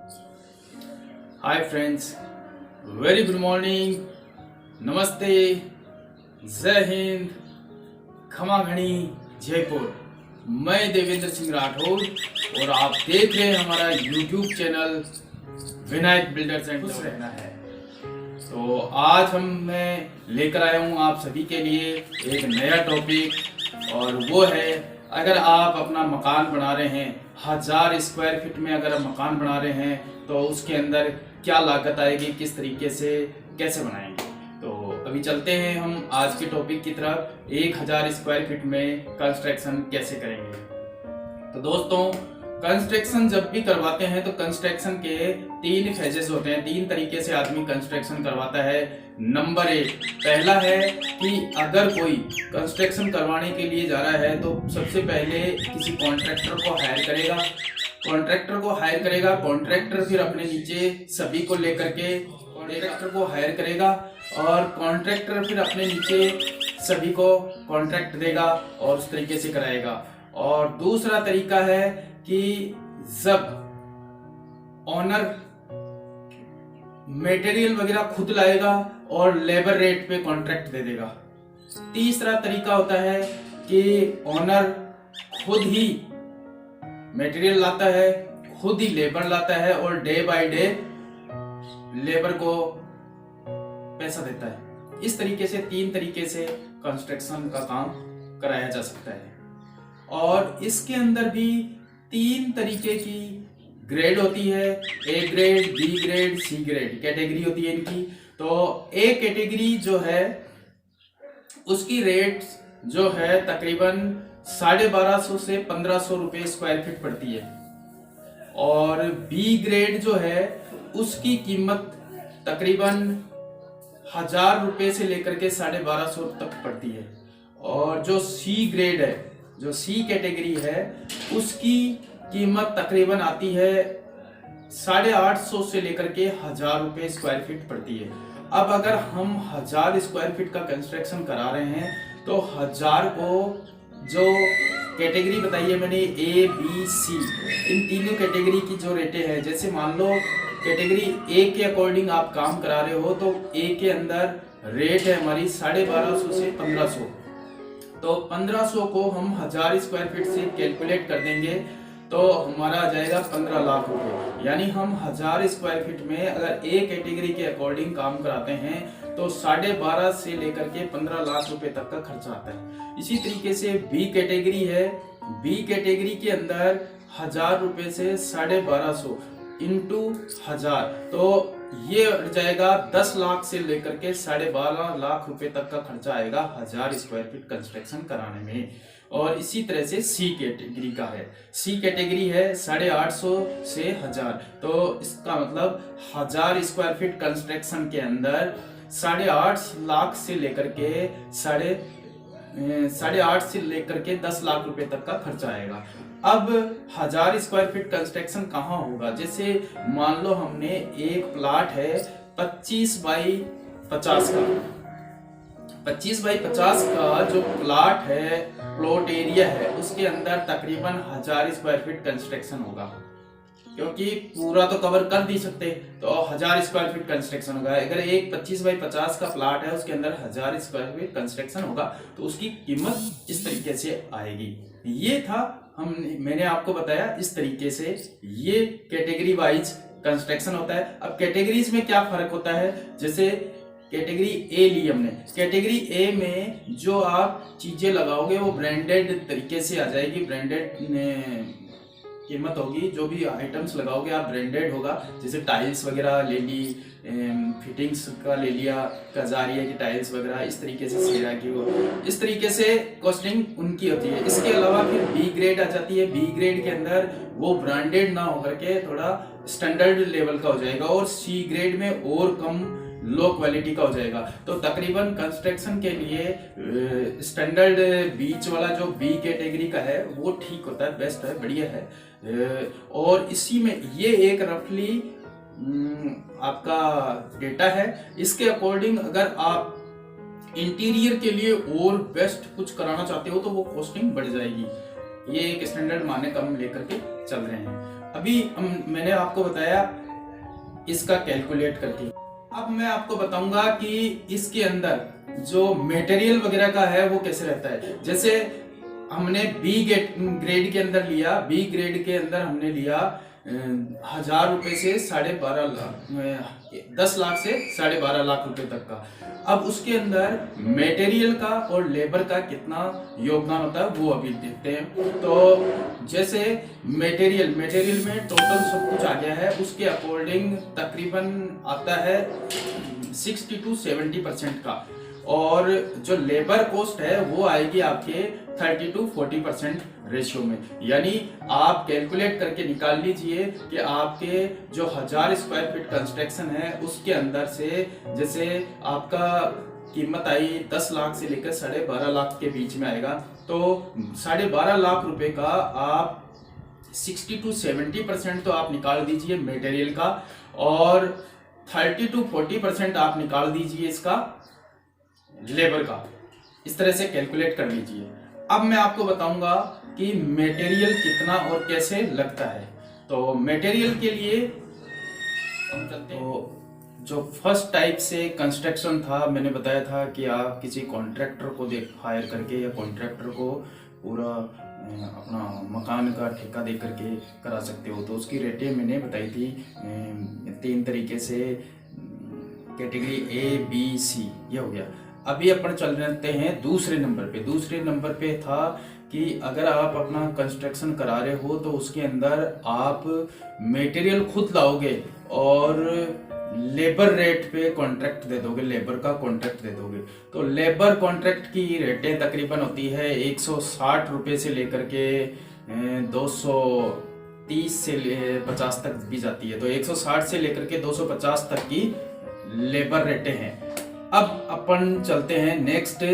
Hi friends, very good morning, नमस्ते, जय हिंद, खमा घनी, जयपुर। मैं देवेंद्र सिंह राठौर और आप देख रहे हैं हमारा YouTube channel Vinayak builders and खुश रहना है। तो आज मैं लेकर आया हूँ आप सभी के लिए एक नया टॉपिक, और वो है अगर आप अपना मकान बना रहे हैं 1000 स्क्वायर फीट में, अगर आप मकान बना रहे हैं तो उसके अंदर क्या लागत आएगी, किस तरीके से कैसे बनाएंगे। तो अभी चलते हैं हम आज के टॉपिक की तरफ। 1000 स्क्वायर फीट में कंस्ट्रक्शन कैसे करेंगे। तो दोस्तों, कंस्ट्रक्शन जब भी करवाते हैं तो कंस्ट्रक्शन के 3 फेजेस होते हैं। 3 तरीके से आदमी कंस्ट्रक्शन करवाता है। नंबर 1, पहला है कि अगर कोई कंस्ट्रक्शन करवाने के लिए जा रहा है तो सबसे पहले किसी कॉन्ट्रैक्टर को हायर करेगा। कॉन्ट्रैक्टर फिर अपने नीचे सभी को लेकर के कॉन्ट्रैक्टर को हायर करेगा, और कॉन्ट्रैक्टर फिर अपने नीचे सभी को कॉन्ट्रैक्ट देगा और उस तरीके से कराएगा। और दूसरा तरीका है कि जब ऑनर मटेरियल वगैरह खुद लाएगा और लेबर रेट पे कॉन्ट्रैक्ट दे देगा। तीसरा तरीका होता है कि ऑनर खुद ही मटेरियल लाता है, खुद ही लेबर लाता है और डे बाय डे लेबर को पैसा देता है। इस तरीके से 3 तरीके से कंस्ट्रक्शन का काम कराया जा सकता है। और इसके अंदर भी 3 तरीके की ग्रेड होती है, A grade, B grade, C grade category होती है इनकी। तो ए कैटेगरी जो है उसकी रेट जो है तकरीबन 1250 से 1500 रुपए स्क्वायर फीट पड़ती है, और बी ग्रेड जो है उसकी कीमत तकरीबन 1000 रुपए से लेकर के 1250 तक पड़ती है। और जो सी ग्रेड है, जो सी कैटेगरी है, उसकी कीमत तकरीबन आती है 850 से लेकर के 1000 रुपए स्क्वायर फीट पड़ती है। अब अगर हम 1000 स्क्वायर फीट का कंस्ट्रक्शन करा रहे हैं तो 1000 को जो कैटेगरी बताई है मैंने, ए बी सी, इन तीनों कैटेगरी की जो रेटें हैं, जैसे मान लो कैटेगरी ए के अकॉर्डिंग आप काम करा रहे हो तो ए के अंदर रेट है हमारी 1250 से 1500। तो 1500 को हम 1000 स्क्वायर फीट से कैलकुलेट कर देंगे तो हमारा आ जाएगा 15 लाख रुपए। यानी हम 1000 स्क्वायर फीट में अगर ए कैटेगरी के अकॉर्डिंग काम कराते हैं तो 12.5 से लेकर के 15 लाख रुपए तक का खर्चा आता है। इसी तरीके से बी कैटेगरी है, बी कैटेगरी के अंदर 1000 रुपए से 1250 इंटू 1000, तो ये अट जाएगा 10 लाख से लेकर के 12.5 लाख रुपए तक का खर्चा आएगा 1000 स्क्वायर फीट कंस्ट्रक्शन कराने में। और इसी तरह से सी कैटेगरी का है, सी कैटेगरी है 850 से 1000, तो इसका मतलब 1000 स्क्वायर फीट कंस्ट्रक्शन के अंदर 8.5 लाख से लेकर के 8.5 से लेकर के 10 लाख रुपए तक का खर्चा आएगा। अब 1000 स्क्वायर फीट कंस्ट्रक्शन कहाँ होगा? जैसे मान लो हमने एक प्लाट है 25 बाई 50 का, 25 बाई 50 का जो प्लाट है, प्लॉट एरिया है, उसके अंदर तकरीबन 1000 स्क्वायर फीट कंस्ट्रक्शन होगा, क्योंकि पूरा तो कवर कर नहीं सकते, तो 1000 स्क्वायर फीट कंस्ट्रक्शन होगा। अगर एक 25 बाई 50 का प्लाट है उसके अंदर 1000 स्क्वायर फीट कंस्ट्रक्शन होगा तो उसकी कीमत इस तरीके से आएगी। ये था, मैंने आपको बताया इस तरीके से ये कैटेगरी वाइज कंस्ट्रक्शन होता है। अब कैटेगरीज में क्या फर्क होता है? जैसे कैटेगरी ए ली हमने, कैटेगरी ए में जो आप चीजें लगाओगे वो ब्रांडेड तरीके से आ जाएगी, ब्रांडेड कीमत होगी। जो भी आइटम्स लगाओगे आप ब्रांडेड होगा। जैसे टाइल्स वगैरह ले ली, फिटिंग्स का ले लिया, कजारिया की टाइल्स वगैरह, इस तरीके से सीरा की वो, इस तरीके से कॉस्टिंग उनकी होती है। इसके अलावा फिर बी ग्रेड आ जाती है। बी ग्रेड के अंदर वो ब्रांडेड ना होकर के थोड़ा स्टैंडर्ड लेवल का हो जाएगा, और सी ग्रेड में और कम लो क्वालिटी का हो जाएगा। तो तकरीबन कंस्ट्रक्शन के लिए स्टैंडर्ड बीच वाला जो बी कैटेगरी का है वो ठीक होता है, बेस्ट है, बढ़िया है। और इसी में ये एक रफली आपका डेटा है। इसके अकॉर्डिंग अगर आप इंटीरियर के लिए और बेस्ट कुछ कराना चाहते हो तो वो कॉस्टिंग बढ़ जाएगी। ये एक स्टैंडर्ड माने कम लेकर के चल रहे हैं। अभी मैंने आपको बताया इसका कैलकुलेट करके। अब मैं आपको बताऊंगा कि इसके अंदर जो मटेरियल वगैरह का है वो कैसे रहता है। जैसे हमने बी ग्रेड के अंदर लिया, बी ग्रेड के अंदर हमने लिया 1000 रुपए से 12.5 लाख, 10 लाख से 12.5 लाख रुपए तक का। अब उसके अंदर मटेरियल का और लेबर का कितना योगदान होता है वो अभी देखते हैं। तो जैसे मटेरियल में टोटल सब कुछ आ गया है, उसके अकॉर्डिंग तकरीबन आता है 60 to 70% का, और जो लेबर कॉस्ट है वो आएगी आपके 30 to 40% रेशियो में। यानी आप कैलकुलेट करके निकाल लीजिए कि आपके जो 1000 स्क्वायर फीट कंस्ट्रक्शन है उसके अंदर से जैसे आपका कीमत आई 10 लाख से लेकर 12.5 लाख के बीच में आएगा, तो 12.5 लाख रुपए का आप 60 to 70% तो आप निकाल दीजिए मटेरियल का, और 30 to 40% आप निकाल दीजिए इसका लेबर का। इस तरह से कैलकुलेट कर लीजिए। अब मैं आपको बताऊंगा कि मटेरियल कितना और कैसे लगता है। तो मटेरियल के लिए हम चलते हैं। तो जो फर्स्ट टाइप से कंस्ट्रक्शन था, मैंने बताया था कि आप किसी कॉन्ट्रैक्टर को हायर करके या कॉन्ट्रैक्टर को पूरा अपना मकान का ठेका दे करके करा सकते हो। तो उसकी रेटें मैंने बताई थी 3 तरीके से, कैटेगरी A B C, ये हो गया। अभी अपन चल रहे हैं दूसरे नंबर पे। दूसरे नंबर पे था कि अगर आप अपना कंस्ट्रक्शन करा रहे हो तो उसके अंदर आप मटेरियल खुद लाओगे और लेबर रेट पे कॉन्ट्रैक्ट दे दोगे, लेबर का कॉन्ट्रैक्ट दे दोगे। तो लेबर कॉन्ट्रैक्ट की रेटें तकरीबन होती है 160 रुपये से लेकर के 230 से 50 तक भी जाती है। तो 160 से लेकर के 250 तक की लेबर रेटें हैं। अब अपन चलते हैं नेक्स्ट।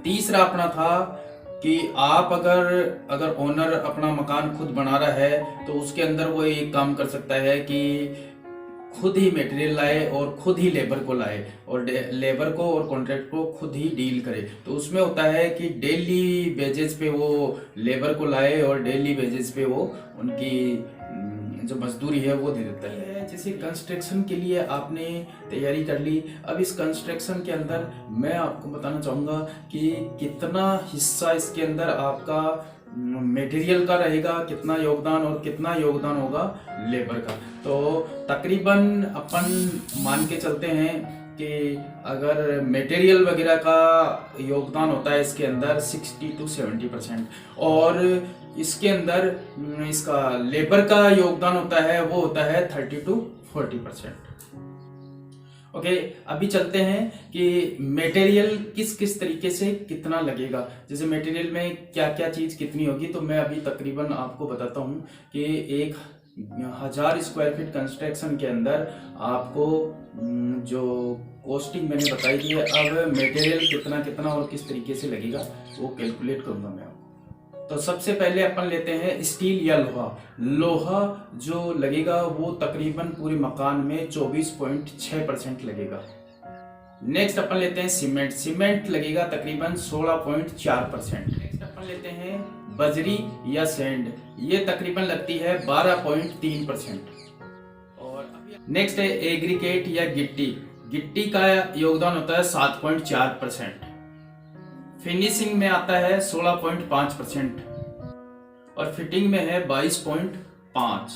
तीसरा अपना था कि आप अगर ओनर अपना मकान खुद बना रहा है तो उसके अंदर वो एक काम कर सकता है कि खुद ही मटेरियल लाए और खुद ही लेबर को लाए, और लेबर को और कॉन्ट्रैक्ट को खुद ही डील करे। तो उसमें होता है कि डेली बेसिस पे वो लेबर को लाए और डेली बेसिस पे वो उनकी जो मजदूरी है वो दे देता है। जैसे कंस्ट्रक्शन के लिए आपने तैयारी कर ली, अब इस कंस्ट्रक्शन के अंदर मैं आपको बताना चाहूँगा कि कितना हिस्सा इसके अंदर आपका मटेरियल का रहेगा, कितना योगदान, और कितना योगदान होगा लेबर का। तो तकरीबन अपन मान के चलते हैं कि अगर मटेरियल वगैरह का योगदान होता है इसके अंदर 60 to 70%, और इसके अंदर इसका लेबर का योगदान होता है वो होता है 30 to 40%। ओके, अभी चलते हैं कि मटेरियल किस किस तरीके से कितना लगेगा, जैसे मटेरियल में क्या क्या चीज कितनी होगी। तो मैं अभी तकरीबन आपको बताता हूँ कि 1000 स्क्वायर फीट कंस्ट्रक्शन के अंदर आपको जो कॉस्टिंग मैंने बताई थी, अब मटेरियल कितना कितना और किस तरीके से लगेगा वो कैलकुलेट करूंगा मैं आपको। तो सबसे पहले अपन लेते हैं स्टील या लोहा। लोहा जो लगेगा वो तकरीबन पूरे मकान में 24.6% लगेगा। नेक्स्ट अपन लेते हैं सीमेंट। सीमेंट लगेगा तकरीबन 16.4%। नेक्स्ट अपन लेते हैं बजरी या सैंड, ये तकरीबन लगती है 12.3%। और नेक्स्ट है एग्रीगेट या गिट्टी। गिट्टी का योगदान होता है 7.4%। फिनिशिंग में आता है 16.5%, और फिटिंग में है 22.5।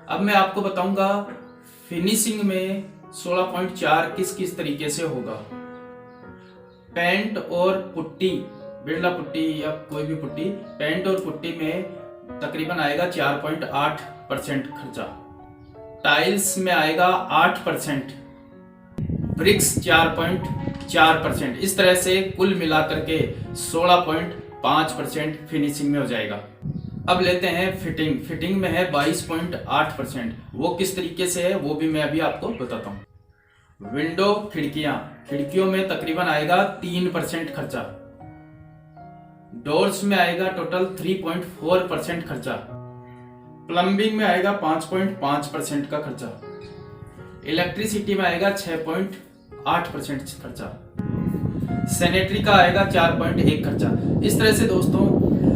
अब मैं आपको बताऊंगा फिनिशिंग में 16.4 किस किस तरीके से होगा। पेंट और पुट्टी, बिरला पुट्टी या कोई भी पुट्टी, पेंट और पुट्टी में तकरीबन आएगा 4.8% खर्चा। टाइल्स में आएगा 8%, ब्रिक्स 4.4%। इस तरह से कुल मिलाकर के 16.5% फिनिशिंग में हो जाएगा। अब लेते हैं फिटिंग। फिटिंग में है 22.8%। वो किस तरीके से है वो भी मैं अभी आपको बताता हूँ। विंडो, खिड़कियों में तकरीबन आएगा 3% खर्चा। डोर्स में आएगा टोटल 3.4% खर्चा। प्लम्बिंग में आएगा 5.5% का खर्चा। इलेक्ट्रिसिटी में आएगा 6.8% खर्चा। सैनिटरी का आएगा 4.1 खर्चा। इस तरह से दोस्तों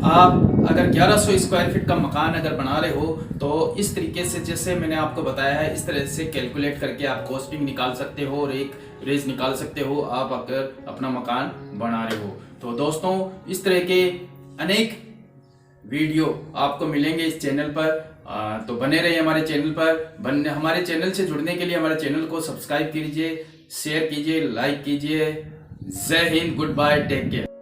आप अगर 1100 स्क्वायर फीट का मकान अगर बना रहे हो तो इस तरीके से जैसे मैंने आपको बताया है इस तरह से कैलकुलेट करके आप कॉस्टिंग निकाल सकते हो और एक रेज निकाल सकते हो आप अगर अपना मकान बना रहे हो। तो दोस्तों इस तरह के अनेक वीडियो आपको मिलेंगे इस चैनल पर, तो बने रहिए हमारे चैनल पर। हमारे चैनल से जुड़ने के लिए हमारे चैनल को सब्सक्राइब कीजिए, शेयर कीजिए, लाइक कीजिए। जय हिंद, गुड बाय, टेक केयर।